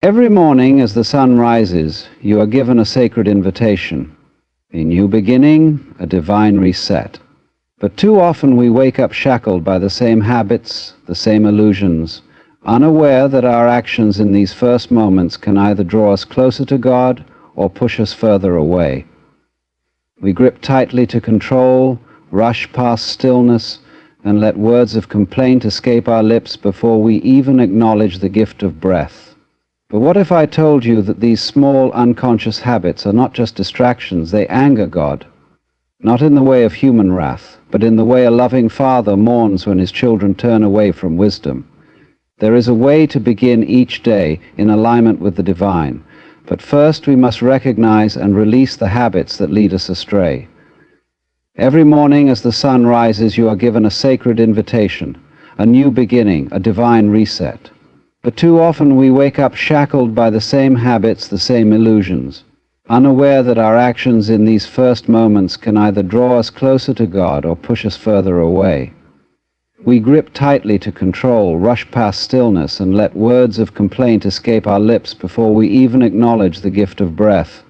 Every morning as the sun rises, you are given a sacred invitation, a new beginning, a divine reset. But too often we wake up shackled by the same habits, the same illusions, unaware that our actions in these first moments can either draw us closer to God or push us further away. We grip tightly to control, rush past stillness, and let words of complaint escape our lips before we even acknowledge the gift of breath. But what if I told you that these small unconscious habits are not just distractions, they anger God? Not in the way of human wrath, but in the way a loving father mourns when his children turn away from wisdom. There is a way to begin each day in alignment with the divine, but first we must recognize and release the habits that lead us astray. Every morning as the sun rises, you are given a sacred invitation, a new beginning, a divine reset. But too often we wake up shackled by the same habits, the same illusions, unaware that our actions in these first moments can either draw us closer to God or push us further away. We grip tightly to control, rush past stillness, and let words of complaint escape our lips before we even acknowledge the gift of breath.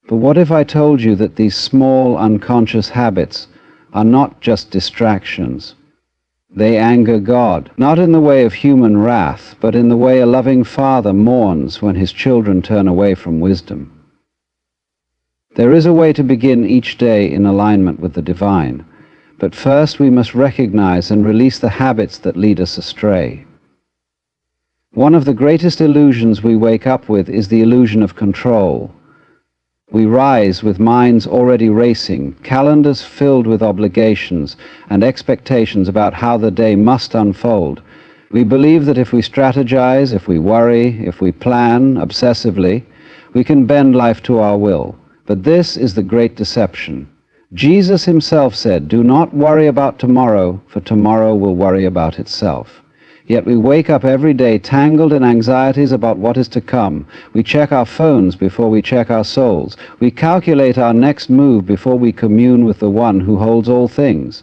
But what if I told you that these small unconscious habits are not just distractions? They anger God, not in the way of human wrath, but in the way a loving father mourns when his children turn away from wisdom. There is a way to begin each day in alignment with the divine, but first we must recognize and release the habits that lead us astray. One of the greatest illusions we wake up with is the illusion of control. We rise with minds already racing, calendars filled with obligations and expectations about how the day must unfold. We believe that if we strategize, if we worry, if we plan obsessively, we can bend life to our will. But this is the great deception. Jesus himself said, "Do not worry about tomorrow, for tomorrow will worry about itself." Yet we wake up every day tangled in anxieties about what is to come. We check our phones before we check our souls. We calculate our next move before we commune with the one who holds all things.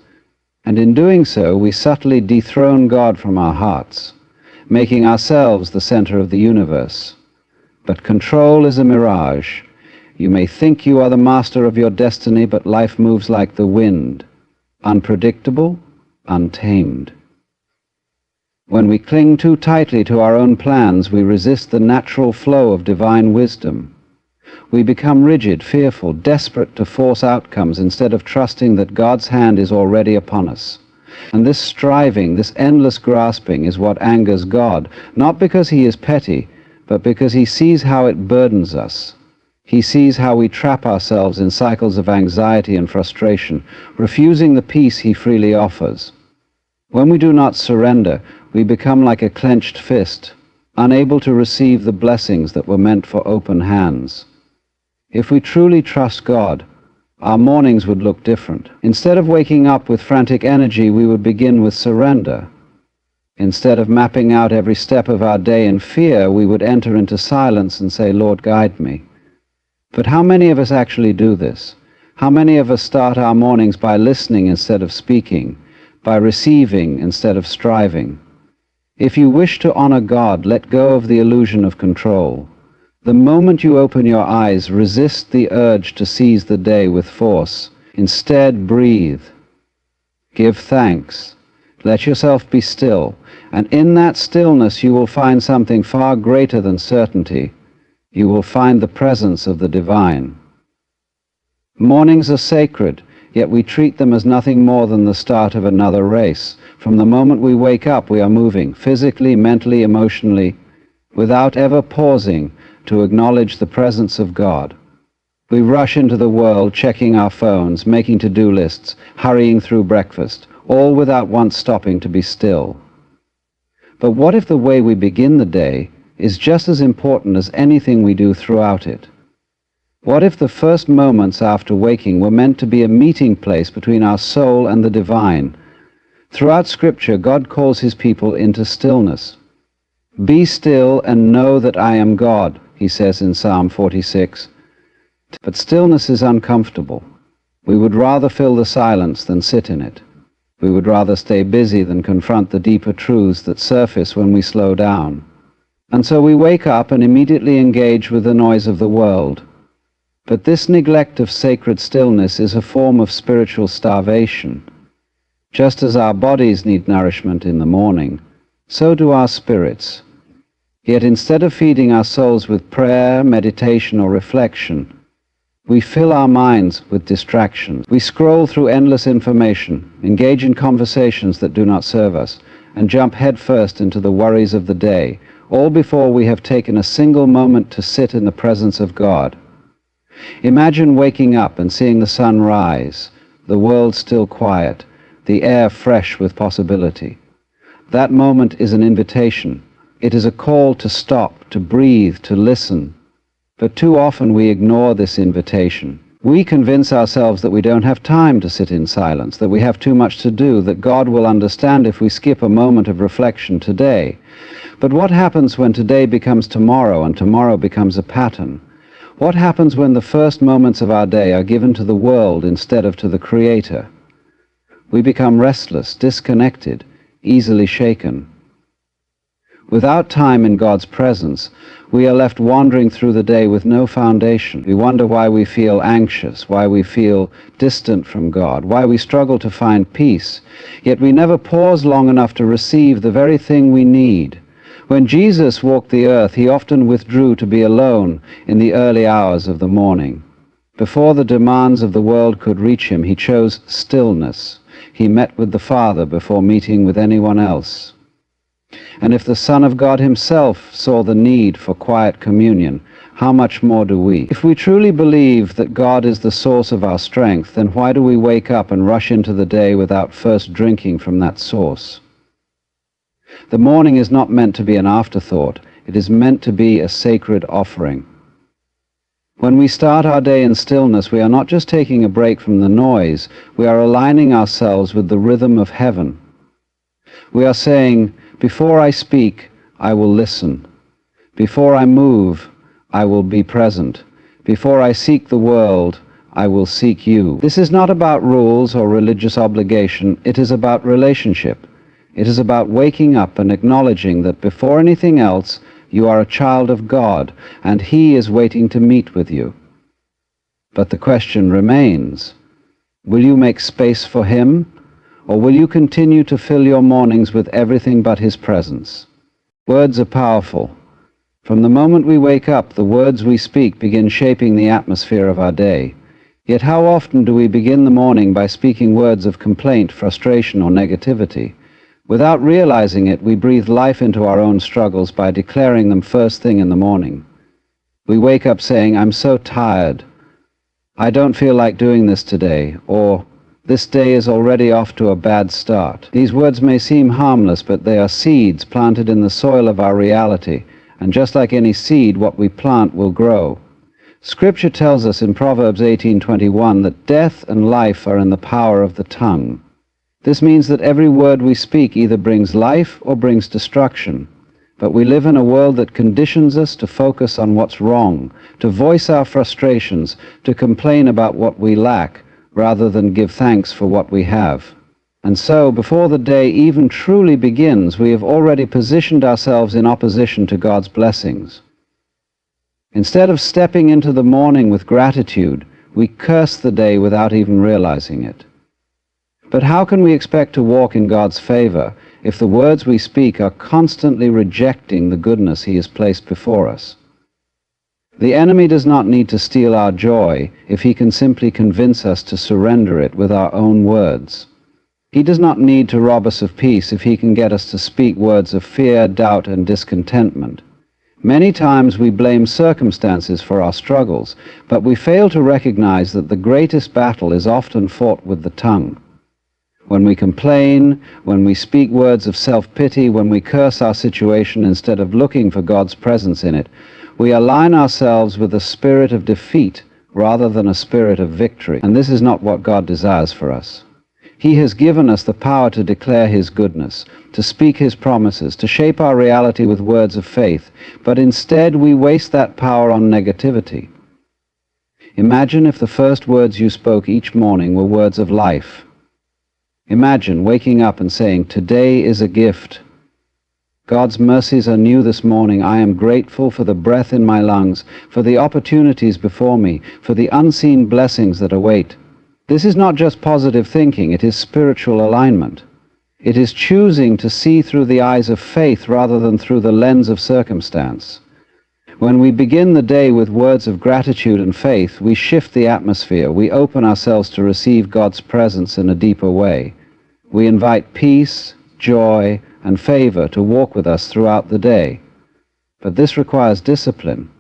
And in doing so, we subtly dethrone God from our hearts, making ourselves the center of the universe. But control is a mirage. You may think you are the master of your destiny, but life moves like the wind, unpredictable, untamed. When we cling too tightly to our own plans, we resist the natural flow of divine wisdom. We become rigid, fearful, desperate to force outcomes instead of trusting that God's hand is already upon us. And this striving, this endless grasping is what angers God, not because he is petty, but because he sees how it burdens us. He sees how we trap ourselves in cycles of anxiety and frustration, refusing the peace he freely offers. When we do not surrender, we become like a clenched fist, unable to receive the blessings that were meant for open hands. If we truly trust God, our mornings would look different. Instead of waking up with frantic energy, we would begin with surrender. Instead of mapping out every step of our day in fear, we would enter into silence and say, "Lord, guide me." But how many of us actually do this? How many of us start our mornings by listening instead of speaking, by receiving instead of striving? If you wish to honor God, let go of the illusion of control. The moment you open your eyes, resist the urge to seize the day with force. Instead, breathe. Give thanks. Let yourself be still, and in that stillness you will find something far greater than certainty. You will find the presence of the divine. Mornings are sacred, yet we treat them as nothing more than the start of another race. From the moment we wake up, we are moving, physically, mentally, emotionally, without ever pausing to acknowledge the presence of God. We rush into the world, checking our phones, making to-do lists, hurrying through breakfast, all without once stopping to be still. But what if the way we begin the day is just as important as anything we do throughout it? What if the first moments after waking were meant to be a meeting place between our soul and the divine? Throughout Scripture, God calls his people into stillness. "Be still and know that I am God," he says in Psalm 46. But stillness is uncomfortable. We would rather fill the silence than sit in it. We would rather stay busy than confront the deeper truths that surface when we slow down. And so we wake up and immediately engage with the noise of the world. But this neglect of sacred stillness is a form of spiritual starvation. Just as our bodies need nourishment in the morning, so do our spirits. Yet instead of feeding our souls with prayer, meditation, or reflection, we fill our minds with distractions. We scroll through endless information, engage in conversations that do not serve us, and jump headfirst into the worries of the day, all before we have taken a single moment to sit in the presence of God. Imagine waking up and seeing the sun rise, the world still quiet, the air fresh with possibility. That moment is an invitation. It is a call to stop, to breathe, to listen. But too often we ignore this invitation. We convince ourselves that we don't have time to sit in silence, that we have too much to do, that God will understand if we skip a moment of reflection today. But what happens when today becomes tomorrow and tomorrow becomes a pattern? What happens when the first moments of our day are given to the world instead of to the Creator? We become restless, disconnected, easily shaken. Without time in God's presence, we are left wandering through the day with no foundation. We wonder why we feel anxious, why we feel distant from God, why we struggle to find peace, yet we never pause long enough to receive the very thing we need. When Jesus walked the earth, he often withdrew to be alone in the early hours of the morning. Before the demands of the world could reach him, he chose stillness. He met with the Father before meeting with anyone else. And if the Son of God himself saw the need for quiet communion, how much more do we? If we truly believe that God is the source of our strength, then why do we wake up and rush into the day without first drinking from that source? The morning is not meant to be an afterthought. It is meant to be a sacred offering. When we start our day in stillness, we are not just taking a break from the noise, we are aligning ourselves with the rhythm of heaven. We are saying, before I speak, I will listen. Before I move, I will be present. Before I seek the world, I will seek you. This is not about rules or religious obligation. It is about relationship. It is about waking up and acknowledging that before anything else, you are a child of God, and He is waiting to meet with you. But the question remains, will you make space for Him? Or will you continue to fill your mornings with everything but His presence? Words are powerful. From the moment we wake up, the words we speak begin shaping the atmosphere of our day. Yet how often do we begin the morning by speaking words of complaint, frustration, or negativity? Without realizing it, we breathe life into our own struggles by declaring them first thing in the morning. We wake up saying, "I'm so tired. I don't feel like doing this today," or "This day is already off to a bad start." These words may seem harmless, but they are seeds planted in the soil of our reality, and just like any seed, what we plant will grow. Scripture tells us in Proverbs 18:21 that death and life are in the power of the tongue. This means that every word we speak either brings life or brings destruction. But we live in a world that conditions us to focus on what's wrong, to voice our frustrations, to complain about what we lack, rather than give thanks for what we have. And so, before the day even truly begins, we have already positioned ourselves in opposition to God's blessings. Instead of stepping into the morning with gratitude, we curse the day without even realizing it. But how can we expect to walk in God's favor if the words we speak are constantly rejecting the goodness He has placed before us? The enemy does not need to steal our joy if he can simply convince us to surrender it with our own words. He does not need to rob us of peace if he can get us to speak words of fear, doubt, and discontentment. Many times we blame circumstances for our struggles, but we fail to recognize that the greatest battle is often fought with the tongue. When we complain, when we speak words of self-pity, when we curse our situation instead of looking for God's presence in it, we align ourselves with a spirit of defeat rather than a spirit of victory. And this is not what God desires for us. He has given us the power to declare His goodness, to speak His promises, to shape our reality with words of faith, but instead we waste that power on negativity. Imagine if the first words you spoke each morning were words of life. Imagine waking up and saying, "Today is a gift." God's mercies are new this morning. I am grateful for the breath in my lungs, for the opportunities before me, for the unseen blessings that await. This is not just positive thinking, it is spiritual alignment. It is choosing to see through the eyes of faith rather than through the lens of circumstance. When we begin the day with words of gratitude and faith, we shift the atmosphere. We open ourselves to receive God's presence in a deeper way. We invite peace, joy, and favor to walk with us throughout the day. But this requires discipline.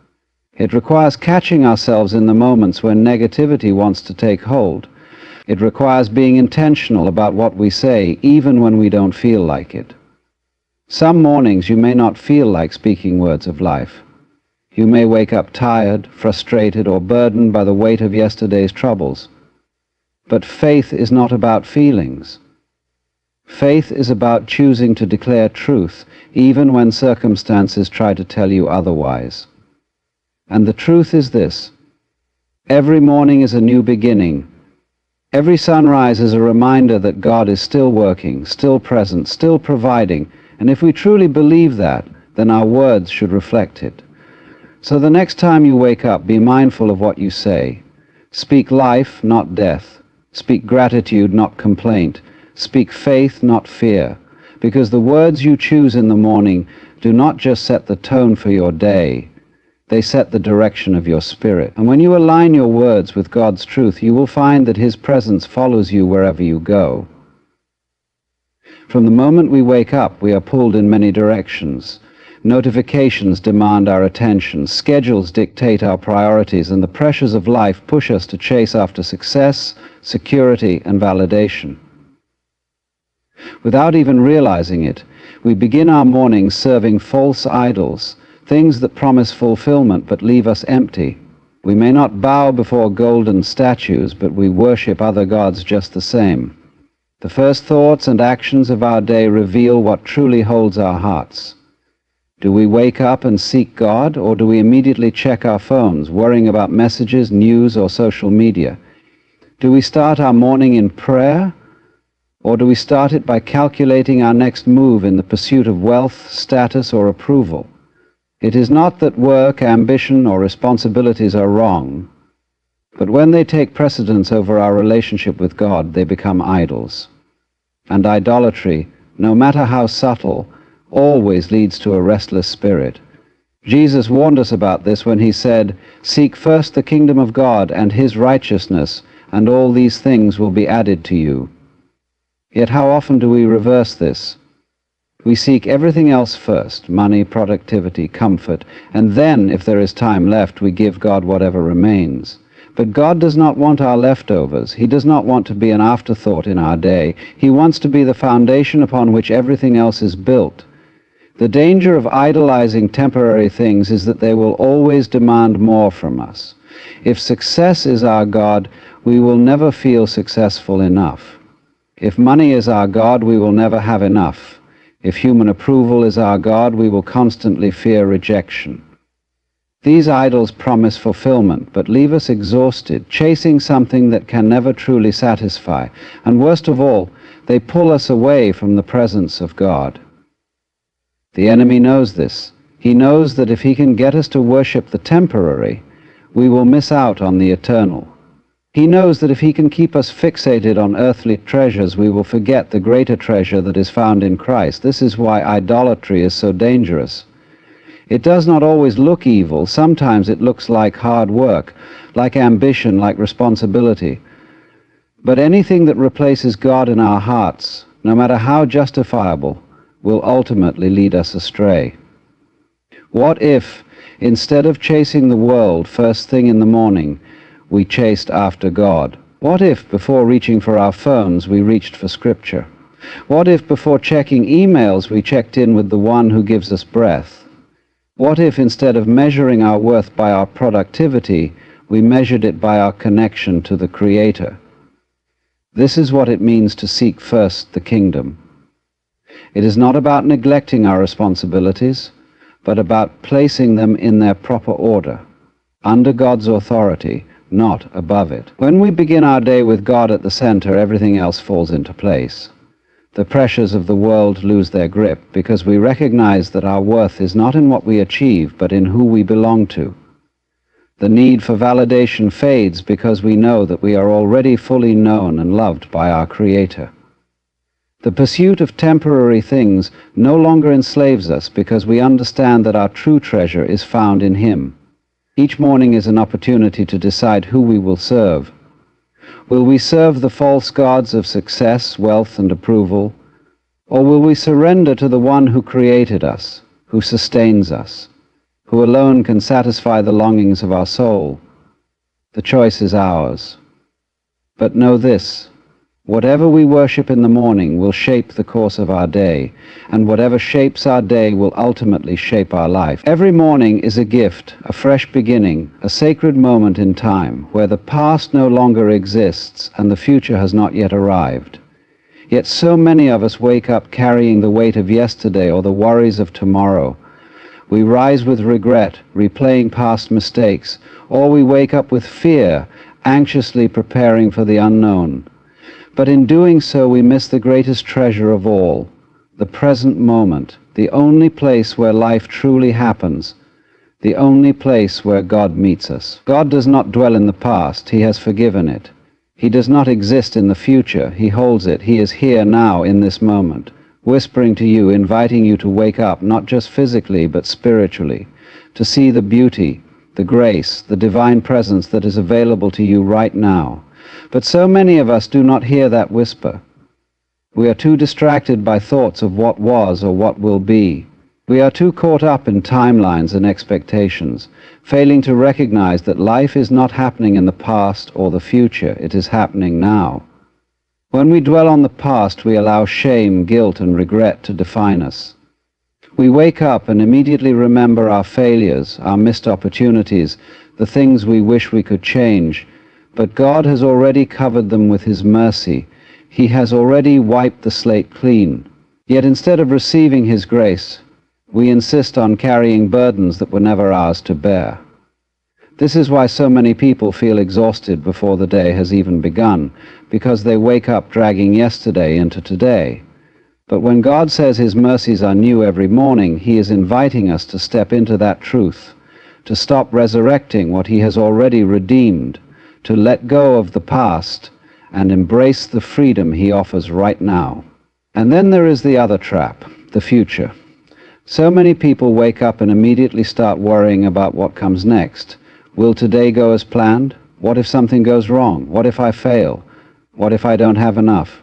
It requires catching ourselves in the moments when negativity wants to take hold. It requires being intentional about what we say, even when we don't feel like it. Some mornings you may not feel like speaking words of life. You may wake up tired, frustrated, or burdened by the weight of yesterday's troubles. But faith is not about feelings. Faith is about choosing to declare truth, even when circumstances try to tell you otherwise. And the truth is this: every morning is a new beginning. Every sunrise is a reminder that God is still working, still present, still providing, and if we truly believe that, then our words should reflect it. So the next time you wake up, be mindful of what you say. Speak life, not death. Speak gratitude, not complaint. Speak faith, not fear. Because the words you choose in the morning do not just set the tone for your day, they set the direction of your spirit. And when you align your words with God's truth, you will find that His presence follows you wherever you go. From the moment we wake up, we are pulled in many directions. Notifications demand our attention, schedules dictate our priorities, and the pressures of life push us to chase after success, security, and validation. Without even realizing it, we begin our mornings serving false idols, things that promise fulfillment but leave us empty. We may not bow before golden statues, but we worship other gods just the same. The first thoughts and actions of our day reveal what truly holds our hearts. Do we wake up and seek God, or do we immediately check our phones, worrying about messages, news, or social media? Do we start our morning in prayer, or do we start it by calculating our next move in the pursuit of wealth, status, or approval? It is not that work, ambition, or responsibilities are wrong, but when they take precedence over our relationship with God, they become idols. And idolatry, no matter how subtle, always leads to a restless spirit. Jesus warned us about this when He said, "Seek first the kingdom of God and His righteousness, and all these things will be added to you." Yet how often do we reverse this? We seek everything else first: money, productivity, comfort, and then, if there is time left, we give God whatever remains. But God does not want our leftovers. He does not want to be an afterthought in our day. He wants to be the foundation upon which everything else is built. The danger of idolizing temporary things is that they will always demand more from us. If success is our God, we will never feel successful enough. If money is our God, we will never have enough. If human approval is our God, we will constantly fear rejection. These idols promise fulfillment, but leave us exhausted, chasing something that can never truly satisfy. And worst of all, they pull us away from the presence of God. The enemy knows this. He knows that if he can get us to worship the temporary, we will miss out on the eternal. He knows that if he can keep us fixated on earthly treasures, we will forget the greater treasure that is found in Christ. This is why idolatry is so dangerous. It does not always look evil. Sometimes it looks like hard work, like ambition, like responsibility. But anything that replaces God in our hearts, no matter how justifiable, will ultimately lead us astray. What if, instead of chasing the world first thing in the morning, we chased after God? What if, before reaching for our phones, we reached for Scripture? What if, before checking emails, we checked in with the one who gives us breath? What if, instead of measuring our worth by our productivity, we measured it by our connection to the Creator? This is what it means to seek first the kingdom. It is not about neglecting our responsibilities, but about placing them in their proper order, under God's authority, not above it. When we begin our day with God at the center, everything else falls into place. The pressures of the world lose their grip because we recognize that our worth is not in what we achieve, but in who we belong to. The need for validation fades because we know that we are already fully known and loved by our Creator. The pursuit of temporary things no longer enslaves us because we understand that our true treasure is found in Him. Each morning is an opportunity to decide who we will serve. Will we serve the false gods of success, wealth, and approval? Or will we surrender to the one who created us, who sustains us, who alone can satisfy the longings of our soul? The choice is ours. But know this: whatever we worship in the morning will shape the course of our day, and whatever shapes our day will ultimately shape our life. Every morning is a gift, a fresh beginning, a sacred moment in time, where the past no longer exists and the future has not yet arrived. Yet so many of us wake up carrying the weight of yesterday or the worries of tomorrow. We rise with regret, replaying past mistakes, or we wake up with fear, anxiously preparing for the unknown. But in doing so, we miss the greatest treasure of all, the present moment, the only place where life truly happens, the only place where God meets us. God does not dwell in the past. He has forgiven it. He does not exist in the future. He holds it. He is here now in this moment, whispering to you, inviting you to wake up, not just physically, but spiritually, to see the beauty, the grace, the divine presence that is available to you right now. But so many of us do not hear that whisper. We are too distracted by thoughts of what was or what will be. We are too caught up in timelines and expectations, failing to recognize that life is not happening in the past or the future. It is happening now. When we dwell on the past, we allow shame, guilt, and regret to define us. We wake up and immediately remember our failures, our missed opportunities, the things we wish we could change. But God has already covered them with His mercy. He has already wiped the slate clean. Yet instead of receiving His grace, we insist on carrying burdens that were never ours to bear. This is why so many people feel exhausted before the day has even begun, because they wake up dragging yesterday into today. But when God says His mercies are new every morning, He is inviting us to step into that truth, to stop resurrecting what He has already redeemed, to let go of the past and embrace the freedom He offers right now. And then there is the other trap, the future. So many people wake up and immediately start worrying about what comes next. Will today go as planned? What if something goes wrong? What if I fail? What if I don't have enough?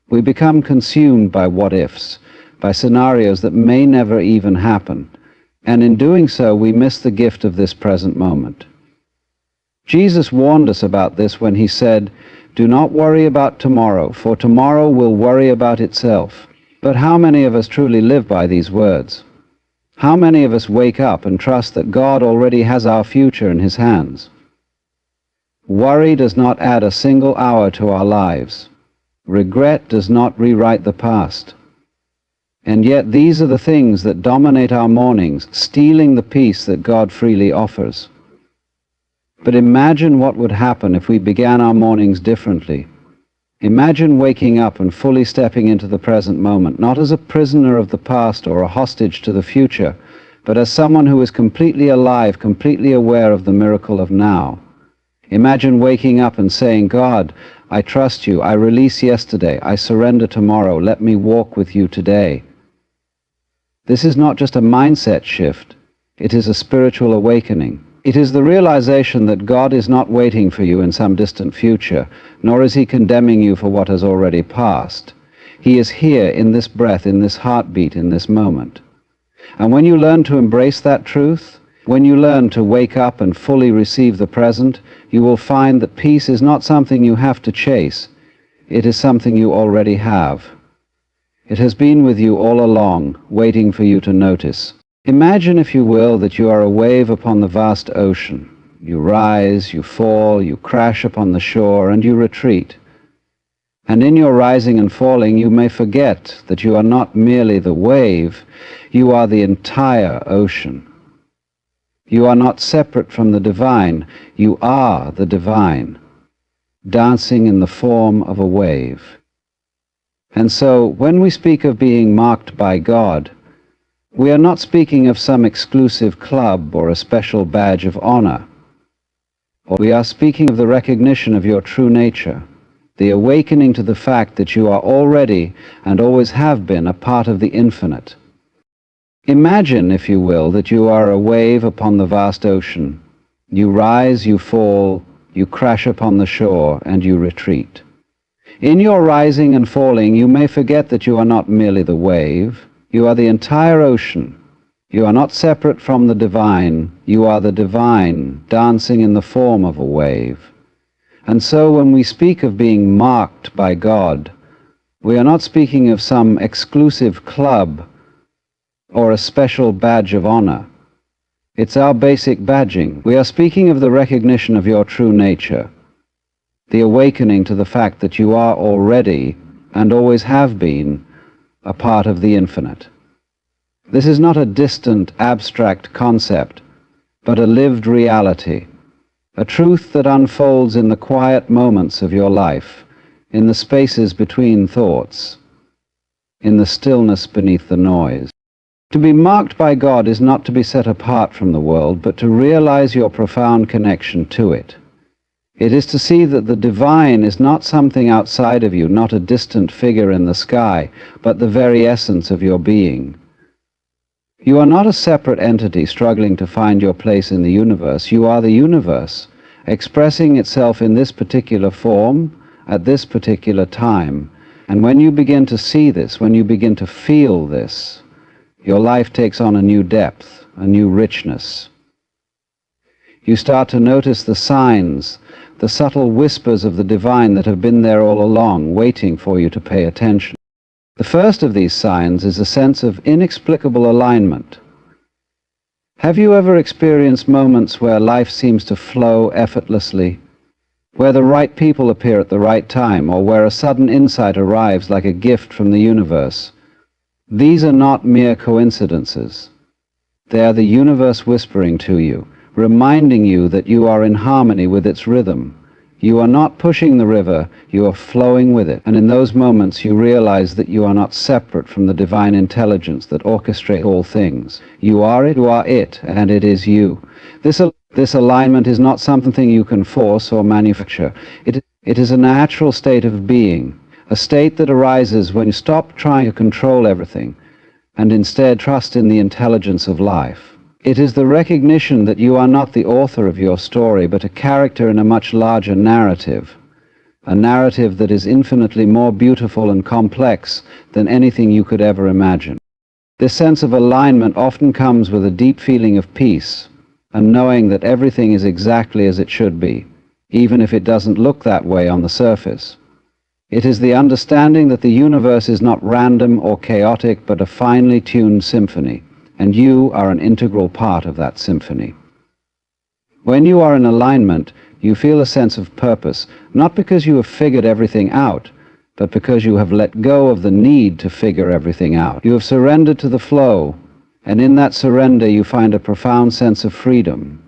We become consumed by what-ifs, by scenarios that may never even happen. And in doing so, we miss the gift of this present moment. Jesus warned us about this when He said, "Do not worry about tomorrow, for tomorrow will worry about itself." But how many of us truly live by these words? How many of us wake up and trust that God already has our future in His hands? Worry does not add a single hour to our lives. Regret does not rewrite the past. And yet these are the things that dominate our mornings, stealing the peace that God freely offers. But imagine what would happen if we began our mornings differently. Imagine waking up and fully stepping into the present moment, not as a prisoner of the past or a hostage to the future, but as someone who is completely alive, completely aware of the miracle of now. Imagine waking up and saying, "God, I trust You. I release yesterday. I surrender tomorrow. Let me walk with You today." This is not just a mindset shift. It is a spiritual awakening. It is the realization that God is not waiting for you in some distant future, nor is He condemning you for what has already passed. He is here in this breath, in this heartbeat, in this moment. And when you learn to embrace that truth, when you learn to wake up and fully receive the present, you will find that peace is not something you have to chase. It is something you already have. It has been with you all along, waiting for you to notice. Imagine, if you will, that you are a wave upon the vast ocean. You rise, you fall, you crash upon the shore, and you retreat. And in your rising and falling, you may forget that you are not merely the wave, you are the entire ocean. You are not separate from the divine, you are the divine, dancing in the form of a wave. And so, when we speak of being marked by God, we are not speaking of some exclusive club or a special badge of honor. We are speaking of the recognition of your true nature, the awakening to the fact that you are already and always have been a part of the infinite. Imagine, if you will, that you are a wave upon the vast ocean. You rise, you fall, you crash upon the shore, and you retreat. In your rising and falling, you may forget that you are not merely the wave. You are the entire ocean. You are not separate from the divine. You are the divine, dancing in the form of a wave. And so when we speak of being marked by God, we are not speaking of some exclusive club or a special badge of honor. It's our basic badging. We are speaking of the recognition of your true nature, the awakening to the fact that you are already, and always have been, a part of the infinite. This is not a distant, abstract concept, but a lived reality, a truth that unfolds in the quiet moments of your life, in the spaces between thoughts, in the stillness beneath the noise. To be marked by God is not to be set apart from the world, but to realize your profound connection to it. It is to see that the divine is not something outside of you, not a distant figure in the sky, but the very essence of your being. You are not a separate entity struggling to find your place in the universe. You are the universe, expressing itself in this particular form, at this particular time. And when you begin to see this, when you begin to feel this, your life takes on a new depth, a new richness. You start to notice the signs, the subtle whispers of the divine that have been there all along, waiting for you to pay attention. The first of these signs is a sense of inexplicable alignment. Have you ever experienced moments where life seems to flow effortlessly, where the right people appear at the right time, or where a sudden insight arrives like a gift from the universe? These are not mere coincidences. They are the universe whispering to you, reminding you that you are in harmony with its rhythm. You are not pushing the river, you are flowing with it. And in those moments you realize that you are not separate from the divine intelligence that orchestrates all things. You are it, and it is you. This alignment is not something you can force or manufacture. It is a natural state of being, a state that arises when you stop trying to control everything and instead trust in the intelligence of life. It is the recognition that you are not the author of your story, but a character in a much larger narrative, a narrative that is infinitely more beautiful and complex than anything you could ever imagine. This sense of alignment often comes with a deep feeling of peace and knowing that everything is exactly as it should be, even if it doesn't look that way on the surface. It is the understanding that the universe is not random or chaotic, but a finely tuned symphony, and you are an integral part of that symphony. When you are in alignment, you feel a sense of purpose, not because you have figured everything out, but because you have let go of the need to figure everything out. You have surrendered to the flow, and in that surrender you find a profound sense of freedom.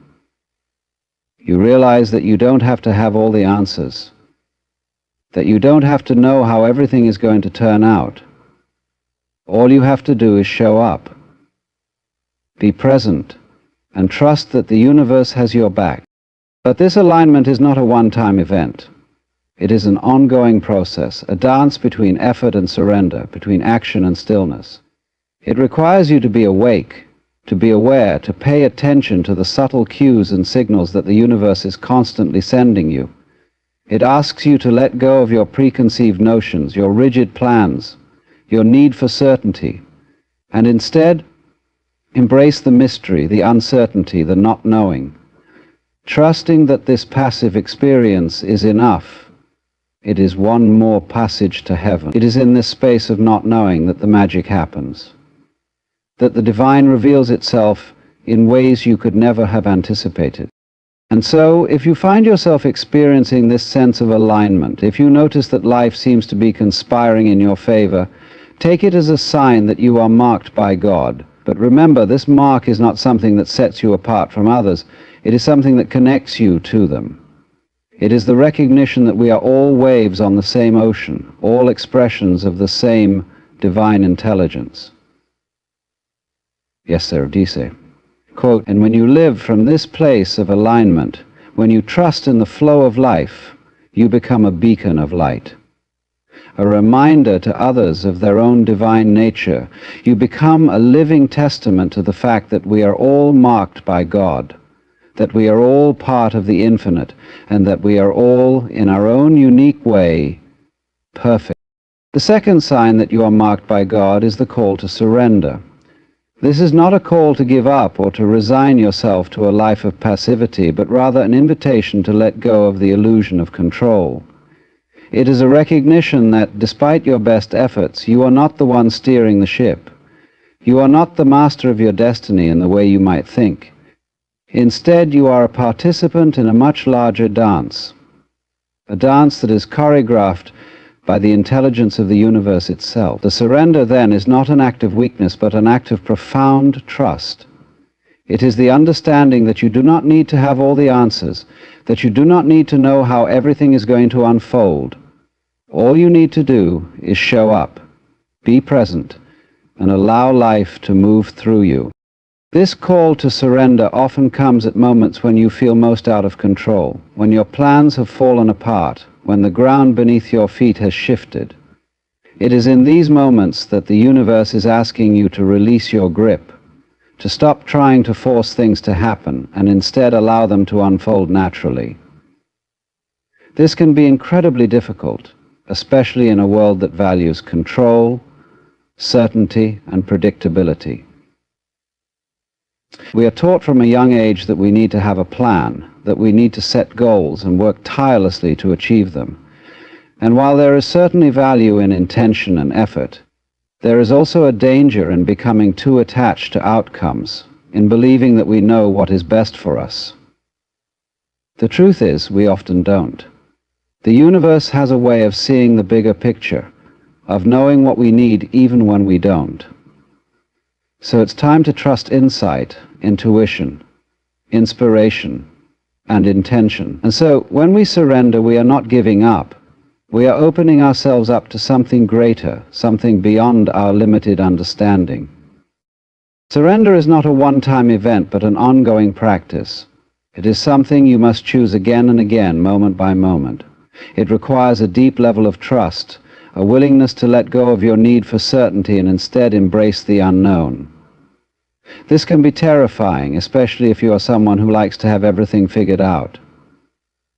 You realize that you don't have to have all the answers, that you don't have to know how everything is going to turn out. All you have to do is show up, be present, and trust that the universe has your back. But this alignment is not a one-time event. It is an ongoing process, a dance between effort and surrender, between action and stillness. It requires you to be awake, to be aware, to pay attention to the subtle cues and signals that the universe is constantly sending you. It asks you to let go of your preconceived notions, your rigid plans, your need for certainty, and instead embrace the mystery, the uncertainty, the not knowing, trusting that this passive experience is enough. It is one more passage to heaven. It is in this space of not knowing that the magic happens, that the divine reveals itself in ways you could never have anticipated. And so, if you find yourself experiencing this sense of alignment, if you notice that life seems to be conspiring in your favor, take it as a sign that you are marked by God. But remember, this mark is not something that sets you apart from others. It is something that connects you to them. It is the recognition that we are all waves on the same ocean, all expressions of the same divine intelligence. Yes, sir, dice. Quote, and when you live from this place of alignment, when you trust in the flow of life, you become a beacon of light. A reminder to others of their own divine nature. You become a living testament to the fact that we are all marked by God, that we are all part of the infinite, and that we are all, in our own unique way, perfect. The second sign that you are marked by God is the call to surrender. This is not a call to give up or to resign yourself to a life of passivity, but rather an invitation to let go of the illusion of control. It is a recognition that, despite your best efforts, you are not the one steering the ship. You are not the master of your destiny in the way you might think. Instead, you are a participant in a much larger dance, a dance that is choreographed by the intelligence of the universe itself. The surrender, then, is not an act of weakness, but an act of profound trust. It is the understanding that you do not need to have all the answers, that you do not need to know how everything is going to unfold. All you need to do is show up, be present, and allow life to move through you. This call to surrender often comes at moments when you feel most out of control, when your plans have fallen apart, when the ground beneath your feet has shifted. It is in these moments that the universe is asking you to release your grip, to stop trying to force things to happen, and instead allow them to unfold naturally. This can be incredibly difficult, especially in a world that values control, certainty, and predictability. We are taught from a young age that we need to have a plan, that we need to set goals and work tirelessly to achieve them. And while there is certainly value in intention and effort, there is also a danger in becoming too attached to outcomes, in believing that we know what is best for us. The truth is, we often don't. The universe has a way of seeing the bigger picture, of knowing what we need even when we don't. So it's time to trust insight, intuition, inspiration, and intention. And so, when we surrender, we are not giving up. We are opening ourselves up to something greater, something beyond our limited understanding. Surrender is not a one-time event, but an ongoing practice. It is something you must choose again and again, moment by moment. It requires a deep level of trust, a willingness to let go of your need for certainty and instead embrace the unknown. This can be terrifying, especially if you are someone who likes to have everything figured out.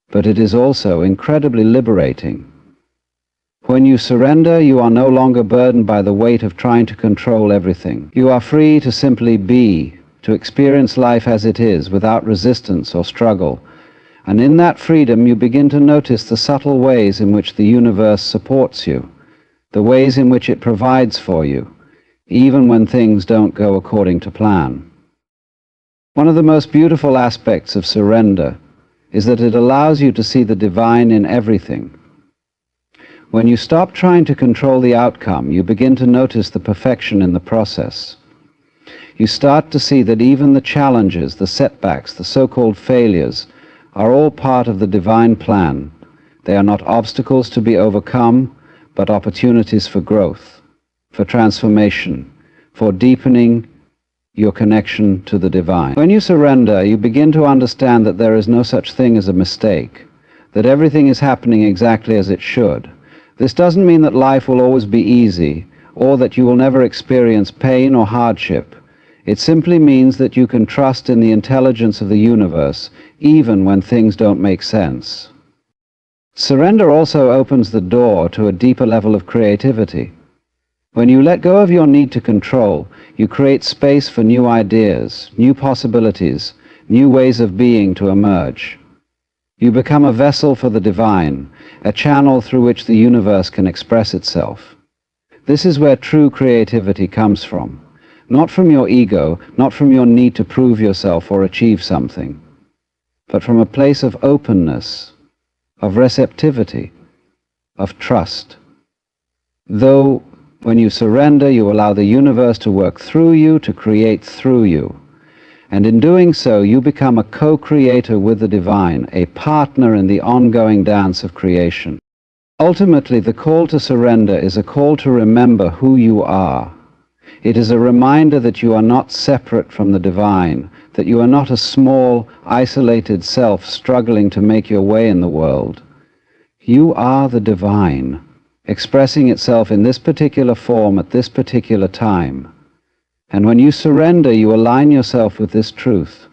But it is also incredibly liberating. When you surrender, you are no longer burdened by the weight of trying to control everything. You are free to simply be, to experience life as it is, without resistance or struggle. And in that freedom, you begin to notice the subtle ways in which the universe supports you, the ways in which it provides for you, even when things don't go according to plan. One of the most beautiful aspects of surrender is that it allows you to see the divine in everything. When you stop trying to control the outcome, you begin to notice the perfection in the process. You start to see that even the challenges, the setbacks, the so-called failures, are all part of the divine plan. They are not obstacles to be overcome, but opportunities for growth, for transformation, for deepening your connection to the divine. When you surrender, you begin to understand that there is no such thing as a mistake, that everything is happening exactly as it should. This doesn't mean that life will always be easy, or that you will never experience pain or hardship. It simply means that you can trust in the intelligence of the universe, even when things don't make sense. Surrender also opens the door to a deeper level of creativity. When you let go of your need to control, you create space for new ideas, new possibilities, new ways of being to emerge. You become a vessel for the divine, a channel through which the universe can express itself. This is where true creativity comes from. Not from your ego, not from your need to prove yourself or achieve something, but from a place of openness, of receptivity, of trust. Though, when you surrender, you allow the universe to work through you, to create through you. And in doing so, you become a co-creator with the divine, a partner in the ongoing dance of creation. Ultimately, the call to surrender is a call to remember who you are. It is a reminder that you are not separate from the divine, that you are not a small, isolated self struggling to make your way in the world. You are the divine, expressing itself in this particular form at this particular time. And when you surrender, you align yourself with this truth.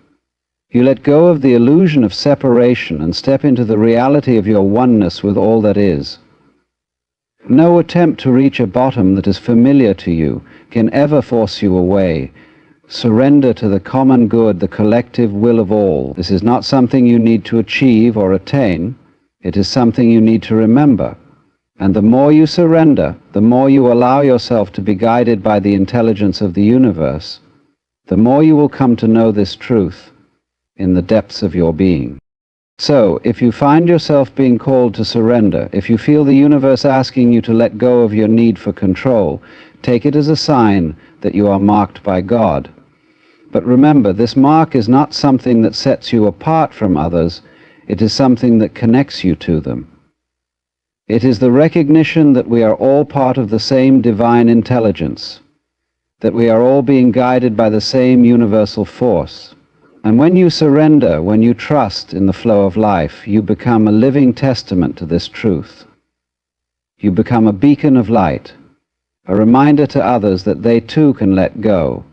You let go of the illusion of separation and step into the reality of your oneness with all that is. No attempt to reach a bottom that is familiar to you can ever force you away. Surrender to the common good, the collective will of all. This is not something you need to achieve or attain. It is something you need to remember. And the more you surrender, the more you allow yourself to be guided by the intelligence of the universe, the more you will come to know this truth in the depths of your being. So, if you find yourself being called to surrender, if you feel the universe asking you to let go of your need for control, take it as a sign that you are marked by God. But remember, this mark is not something that sets you apart from others, it is something that connects you to them. It is the recognition that we are all part of the same divine intelligence, that we are all being guided by the same universal force. And when you surrender, when you trust in the flow of life, you become a living testament to this truth. You become a beacon of light, a reminder to others that they too can let go,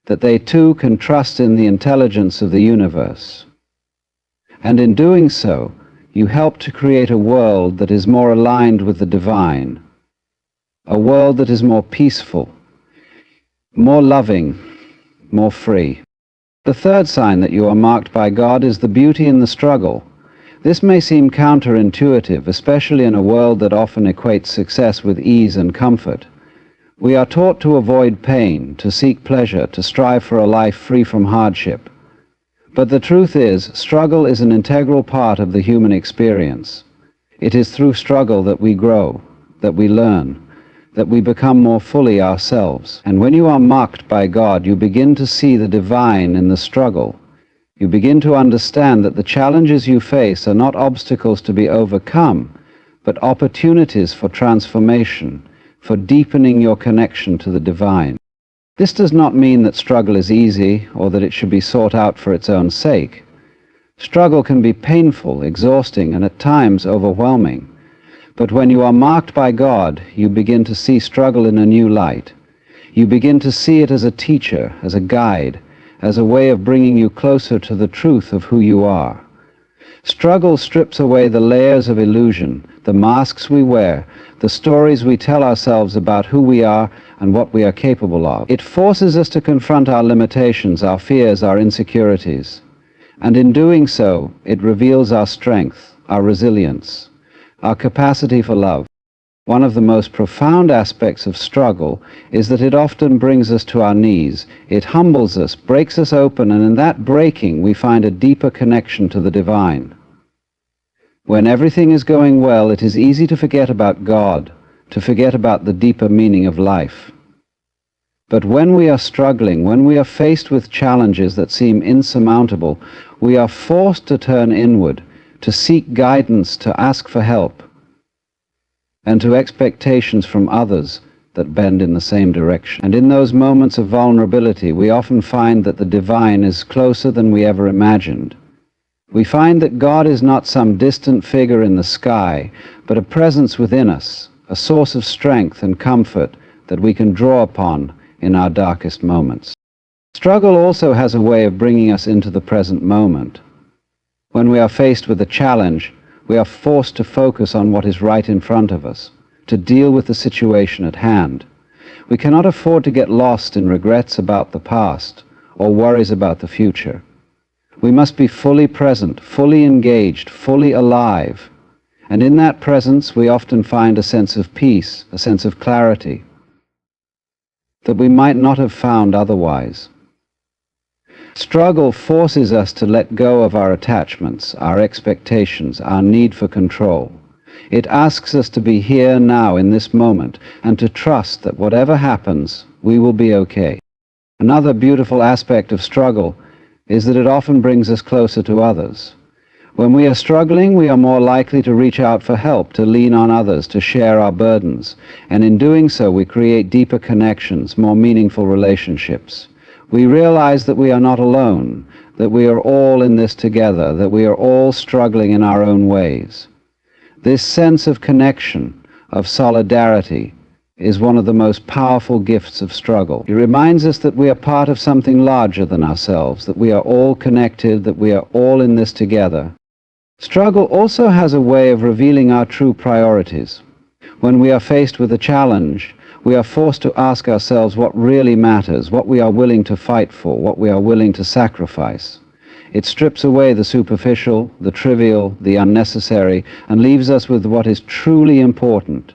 that they too can trust in the intelligence of the universe. And in doing so, you help to create a world that is more aligned with the divine, a world that is more peaceful, more loving, more free. The third sign that you are marked by God is the beauty in the struggle. This may seem counterintuitive, especially in a world that often equates success with ease and comfort. We are taught to avoid pain, to seek pleasure, to strive for a life free from hardship. But the truth is, struggle is an integral part of the human experience. It is through struggle that we grow, that we learn, that we become more fully ourselves. And when you are marked by God, you begin to see the divine in the struggle. You begin to understand that the challenges you face are not obstacles to be overcome, but opportunities for transformation, for deepening your connection to the divine. This does not mean that struggle is easy or that it should be sought out for its own sake. Struggle can be painful, exhausting, and at times overwhelming. But when you are marked by God, you begin to see struggle in a new light. You begin to see it as a teacher, as a guide, as a way of bringing you closer to the truth of who you are. Struggle strips away the layers of illusion, the masks we wear, the stories we tell ourselves about who we are and what we are capable of. It forces us to confront our limitations, our fears, our insecurities. And in doing so, it reveals our strength, our resilience, our capacity for love. One of the most profound aspects of struggle is that it often brings us to our knees. It humbles us, breaks us open, and in that breaking we find a deeper connection to the divine. When everything is going well, it is easy to forget about God, to forget about the deeper meaning of life. But when we are struggling, when we are faced with challenges that seem insurmountable, we are forced to turn inward, to seek guidance, to ask for help, and to expectations from others that bend in the same direction. And in those moments of vulnerability, we often find that the divine is closer than we ever imagined. We find that God is not some distant figure in the sky, but a presence within us, a source of strength and comfort that we can draw upon in our darkest moments. Struggle also has a way of bringing us into the present moment. When we are faced with a challenge, we are forced to focus on what is right in front of us, to deal with the situation at hand. We cannot afford to get lost in regrets about the past or worries about the future. We must be fully present, fully engaged, fully alive. And in that presence, we often find a sense of peace, a sense of clarity that we might not have found otherwise. Struggle forces us to let go of our attachments, our expectations, our need for control. It asks us to be here now in this moment and to trust that whatever happens, we will be okay. Another beautiful aspect of struggle is that it often brings us closer to others. When we are struggling, we are more likely to reach out for help, to lean on others, to share our burdens, and in doing so we create deeper connections, more meaningful relationships. We realize that we are not alone, that we are all in this together, that we are all struggling in our own ways. This sense of connection, of solidarity, is one of the most powerful gifts of struggle. It reminds us that we are part of something larger than ourselves, that we are all connected, that we are all in this together. Struggle also has a way of revealing our true priorities. When we are faced with a challenge, we are forced to ask ourselves what really matters, what we are willing to fight for, what we are willing to sacrifice. It strips away the superficial, the trivial, the unnecessary, and leaves us with what is truly important.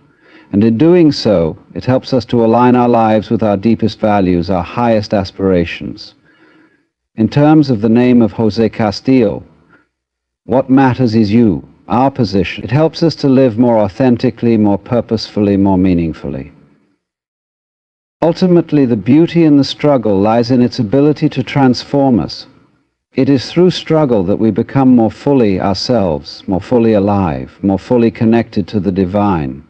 And in doing so, it helps us to align our lives with our deepest values, our highest aspirations. In terms of the name of Jose Castillo, what matters is you, our position. It helps us to live more authentically, more purposefully, more meaningfully. Ultimately, the beauty in the struggle lies in its ability to transform us. It is through struggle that we become more fully ourselves, more fully alive, more fully connected to the divine.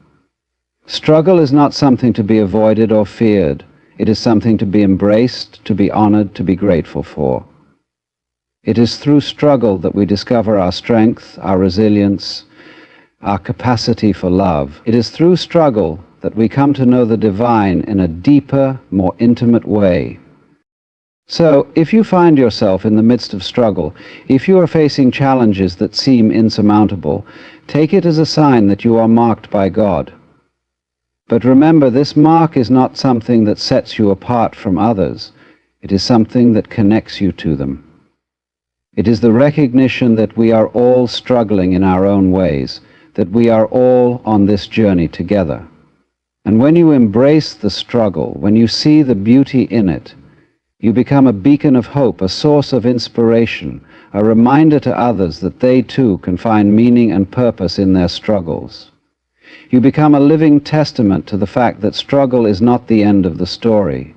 Struggle is not something to be avoided or feared. It is something to be embraced, to be honored, to be grateful for. It is through struggle that we discover our strength, our resilience, our capacity for love. It is through struggle that we come to know the divine in a deeper, more intimate way. So, if you find yourself in the midst of struggle, if you are facing challenges that seem insurmountable, take it as a sign that you are marked by God. But remember, this mark is not something that sets you apart from others. It is something that connects you to them. It is the recognition that we are all struggling in our own ways, that we are all on this journey together. And when you embrace the struggle, when you see the beauty in it, you become a beacon of hope, a source of inspiration, a reminder to others that they too can find meaning and purpose in their struggles. You become a living testament to the fact that struggle is not the end of the story,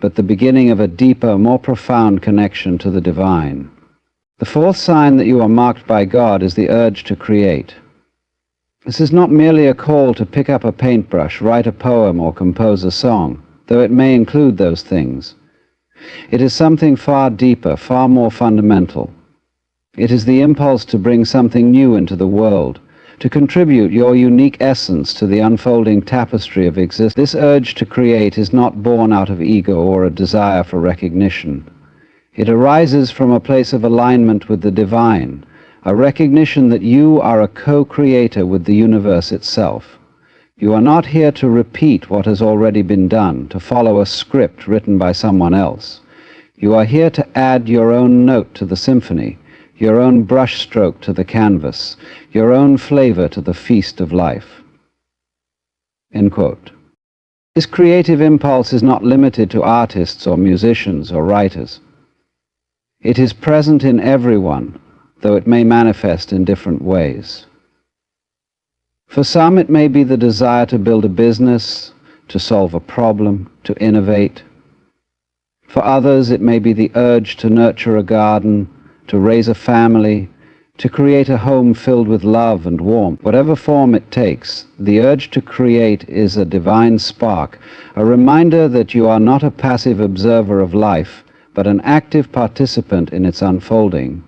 but the beginning of a deeper, more profound connection to the divine. The fourth sign that you are marked by God is the urge to create. This is not merely a call to pick up a paintbrush, write a poem, or compose a song, though it may include those things. It is something far deeper, far more fundamental. It is the impulse to bring something new into the world, to contribute your unique essence to the unfolding tapestry of existence. This urge to create is not born out of ego or a desire for recognition. It arises from a place of alignment with the divine, a recognition that you are a co-creator with the universe itself. You are not here to repeat what has already been done, to follow a script written by someone else. You are here to add your own note to the symphony, your own brushstroke to the canvas, your own flavor to the feast of life." End quote. This creative impulse is not limited to artists or musicians or writers. It is present in everyone, though it may manifest in different ways. For some, it may be the desire to build a business, to solve a problem, to innovate. For others, it may be the urge to nurture a garden, to raise a family, to create a home filled with love and warmth. Whatever form it takes, the urge to create is a divine spark, a reminder that you are not a passive observer of life, but an active participant in its unfolding.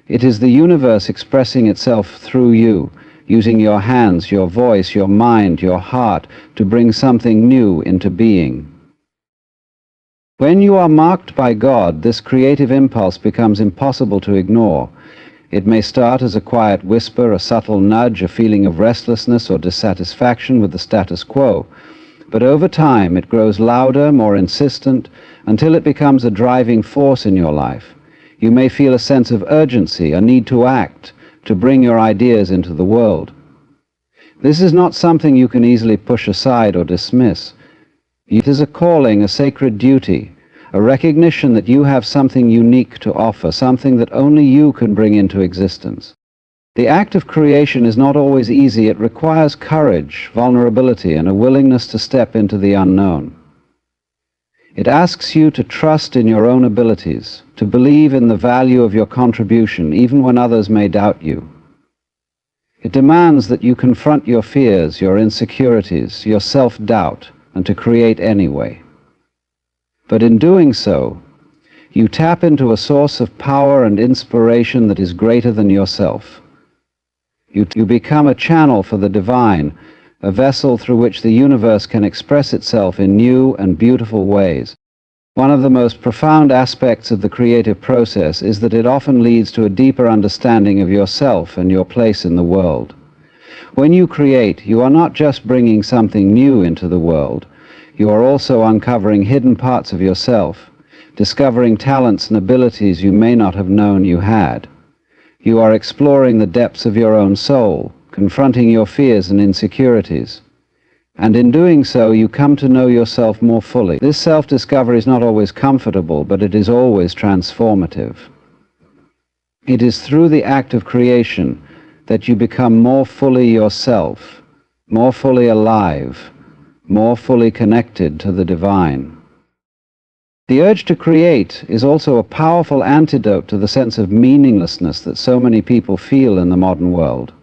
It is the universe expressing itself through you, using your hands, your voice, your mind, your heart to bring something new into being. When you are marked by God, this creative impulse becomes impossible to ignore. It may start as a quiet whisper, a subtle nudge, a feeling of restlessness or dissatisfaction with the status quo. But over time, it grows louder, more insistent, until it becomes a driving force in your life. You may feel a sense of urgency, a need to act, to bring your ideas into the world. This is not something you can easily push aside or dismiss. It is a calling, a sacred duty, a recognition that you have something unique to offer, something that only you can bring into existence. The act of creation is not always easy. It requires courage, vulnerability, and a willingness to step into the unknown. It asks you to trust in your own abilities, to believe in the value of your contribution even when others may doubt you. It demands that you confront your fears, your insecurities, your self-doubt, and to create anyway. But in doing so, you tap into a source of power and inspiration that is greater than yourself. You become a channel for the divine, a vessel through which the universe can express itself in new and beautiful ways. One of the most profound aspects of the creative process is that it often leads to a deeper understanding of yourself and your place in the world. When you create, you are not just bringing something new into the world, you are also uncovering hidden parts of yourself, discovering talents and abilities you may not have known you had. You are exploring the depths of your own soul, confronting your fears and insecurities. And in doing so, you come to know yourself more fully. This self-discovery is not always comfortable, but it is always transformative. It is through the act of creation that you become more fully yourself, more fully alive, more fully connected to the divine. The urge to create is also a powerful antidote to the sense of meaninglessness that so many people feel in the modern world.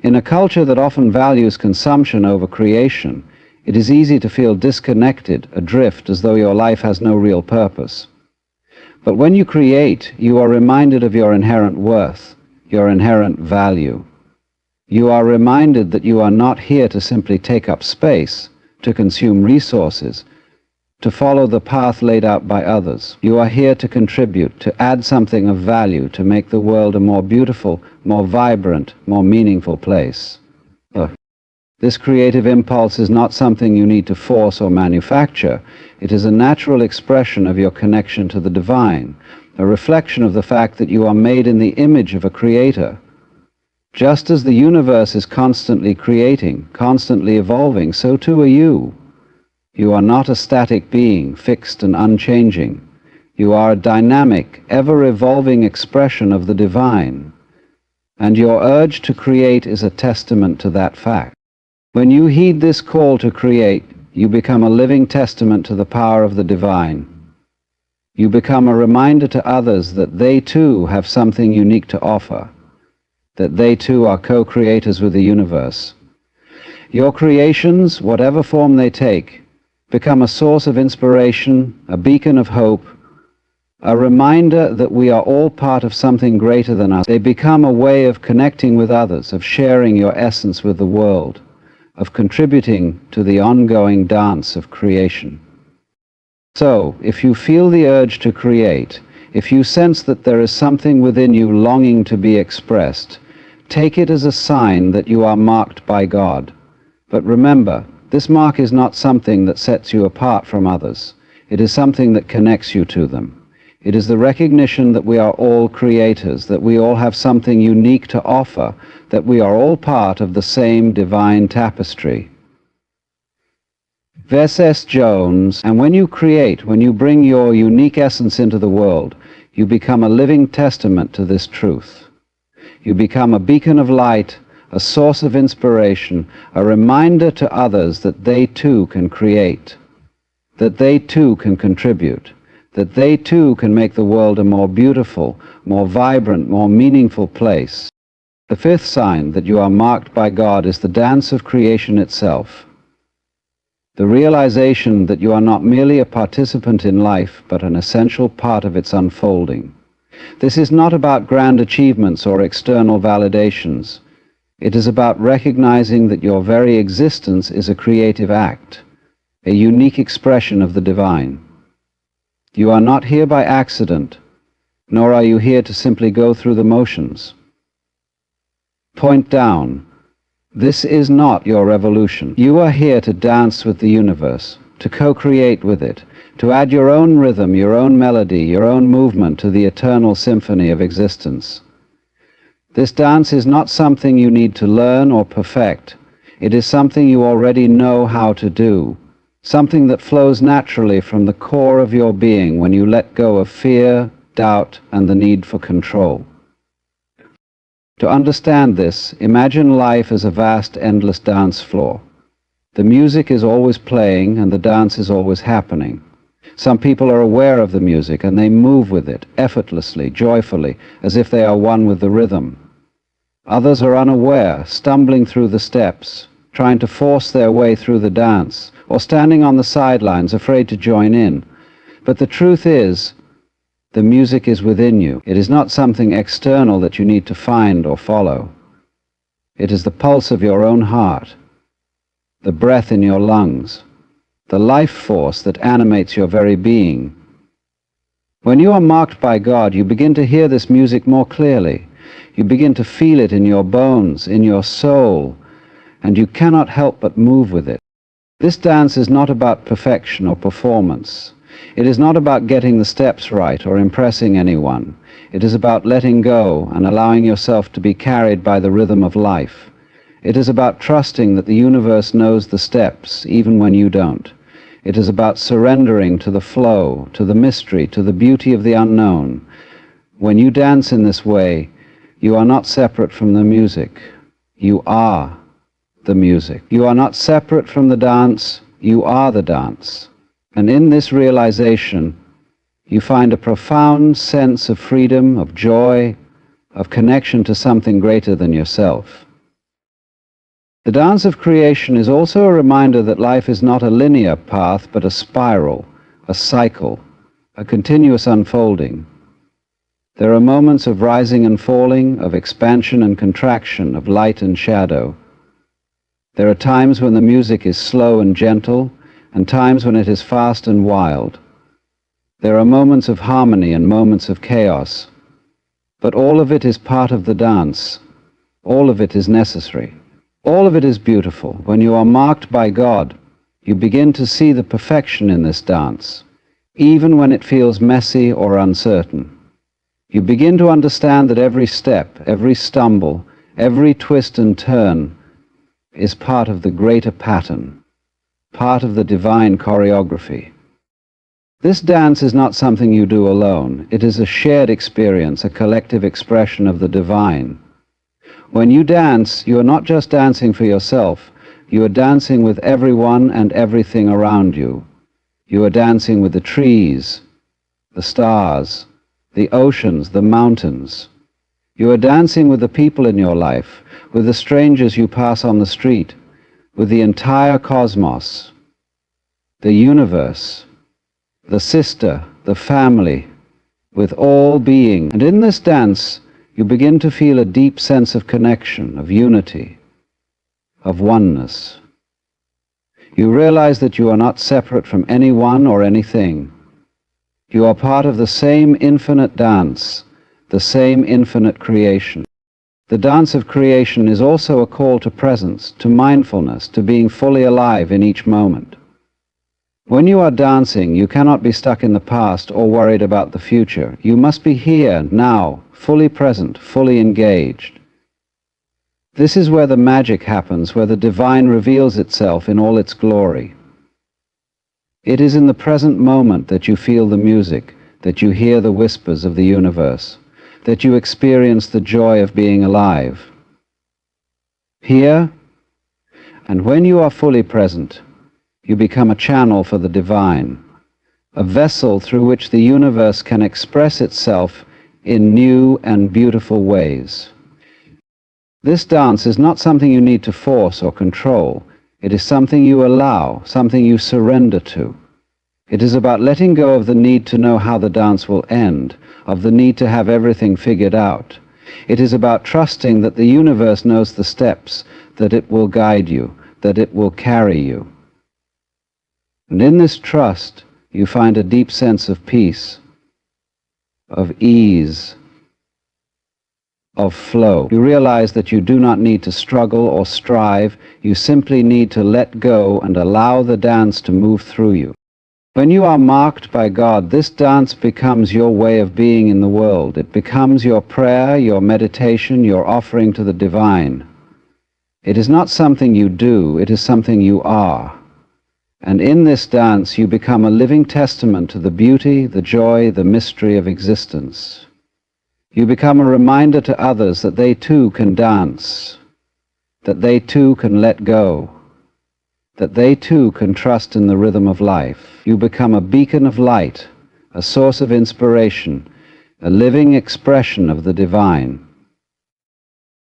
In a culture that often values consumption over creation, it is easy to feel disconnected, adrift, as though your life has no real purpose. But when you create, you are reminded of your inherent worth, your inherent value. You are reminded that you are not here to simply take up space, to consume resources, to follow the path laid out by others. You are here to contribute, to add something of value, to make the world a more beautiful, more vibrant, more meaningful place. This creative impulse is not something you need to force or manufacture. It is a natural expression of your connection to the divine, a reflection of the fact that you are made in the image of a creator. Just as the universe is constantly creating, constantly evolving, so too are you. You are not a static being, fixed and unchanging. You are a dynamic, ever-evolving expression of the divine. And your urge to create is a testament to that fact. When you heed this call to create, you become a living testament to the power of the divine. You become a reminder to others that they too have something unique to offer, that they too are co-creators with the universe. Your creations, whatever form they take, become a source of inspiration, a beacon of hope, a reminder that we are all part of something greater than us. They become a way of connecting with others, of sharing your essence with the world, of contributing to the ongoing dance of creation. So, if you feel the urge to create, if you sense that there is something within you longing to be expressed, take it as a sign that you are marked by God. But remember, this mark is not something that sets you apart from others. It is something that connects you to them. It is the recognition that we are all creators, that we all have something unique to offer, that we are all part of the same divine tapestry. V.S. Jones, and when you create, when you bring your unique essence into the world, you become a living testament to this truth. You become a beacon of light, a source of inspiration, a reminder to others that they too can create, that they too can contribute, that they too can make the world a more beautiful, more vibrant, more meaningful place. The fifth sign that you are marked by God is the dance of creation itself. The realization that you are not merely a participant in life, but an essential part of its unfolding. This is not about grand achievements or external validations. It is about recognizing that your very existence is a creative act, a unique expression of the divine. You are not here by accident, nor are you here to simply go through the motions. Point down. This is not your revolution. You are here to dance with the universe, to co-create with it, to add your own rhythm, your own melody, your own movement to the eternal symphony of existence. This dance is not something you need to learn or perfect. It is something you already know how to do, something that flows naturally from the core of your being when you let go of fear, doubt, and the need for control. To understand this, imagine life as a vast, endless dance floor. The music is always playing and the dance is always happening. Some people are aware of the music and they move with it effortlessly, joyfully, as if they are one with the rhythm. Others are unaware, stumbling through the steps, trying to force their way through the dance, or standing on the sidelines, afraid to join in. But the truth is, the music is within you. It is not something external that you need to find or follow. It is the pulse of your own heart, the breath in your lungs, the life force that animates your very being. When you are marked by God, you begin to hear this music more clearly. You begin to feel it in your bones, in your soul, and you cannot help but move with it. This dance is not about perfection or performance. It is not about getting the steps right or impressing anyone. It is about letting go and allowing yourself to be carried by the rhythm of life. It is about trusting that the universe knows the steps, even when you don't. It is about surrendering to the flow, to the mystery, to the beauty of the unknown. When you dance in this way, you are not separate from the music. You are the music. You are not separate from the dance. You are the dance. And in this realization, you find a profound sense of freedom, of joy, of connection to something greater than yourself. The dance of creation is also a reminder that life is not a linear path, but a spiral, a cycle, a continuous unfolding. There are moments of rising and falling, of expansion and contraction, of light and shadow. There are times when the music is slow and gentle, and times when it is fast and wild. There are moments of harmony and moments of chaos, but all of it is part of the dance. All of it is necessary. All of it is beautiful. When you are marked by God, you begin to see the perfection in this dance, even when it feels messy or uncertain. You begin to understand that every step, every stumble, every twist and turn is part of the greater pattern, part of the divine choreography. This dance is not something you do alone. It is a shared experience, a collective expression of the divine. When you dance, you are not just dancing for yourself. You are dancing with everyone and everything around you. You are dancing with the trees, the stars, the oceans, the mountains. You are dancing with the people in your life, with the strangers you pass on the street, with the entire cosmos, the universe, the sister, the family, with all being. And in this dance, you begin to feel a deep sense of connection, of unity, of oneness. You realize that you are not separate from anyone or anything. You are part of the same infinite dance, the same infinite creation. The dance of creation is also a call to presence, to mindfulness, to being fully alive in each moment. When you are dancing, you cannot be stuck in the past or worried about the future. You must be here, now, fully present, fully engaged. This is where the magic happens, where the divine reveals itself in all its glory. It is in the present moment that you feel the music, that you hear the whispers of the universe, that you experience the joy of being alive. Here, and when you are fully present, you become a channel for the divine, a vessel through which the universe can express itself in new and beautiful ways. This dance is not something you need to force or control. It is something you allow, something you surrender to. It is about letting go of the need to know how the dance will end, of the need to have everything figured out. It is about trusting that the universe knows the steps, that it will guide you, that it will carry you. And in this trust, you find a deep sense of peace, of ease, of flow. You realize that you do not need to struggle or strive. You simply need to let go and allow the dance to move through you. When you are marked by God, this dance becomes your way of being in the world. It becomes your prayer, your meditation, your offering to the divine. It is not something you do, it is something you are. And in this dance, you become a living testament to the beauty, the joy, the mystery of existence. You become a reminder to others that they too can dance, that they too can let go, that they too can trust in the rhythm of life. You become a beacon of light, a source of inspiration, a living expression of the divine.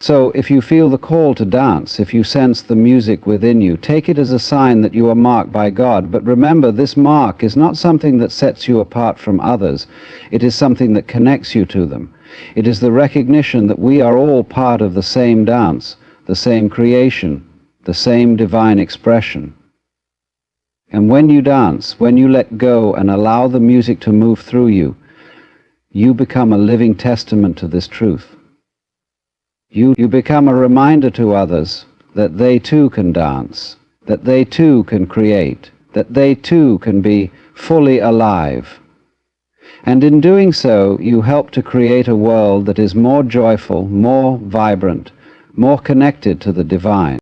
So, if you feel the call to dance, if you sense the music within you, take it as a sign that you are marked by God. But remember, this mark is not something that sets you apart from others. It is something that connects you to them. It is the recognition that we are all part of the same dance, the same creation, the same divine expression. And when you dance, when you let go and allow the music to move through you, you become a living testament to this truth. You become a reminder to others that they too can dance, that they too can create, that they too can be fully alive. And in doing so, you help to create a world that is more joyful, more vibrant, more connected to the divine.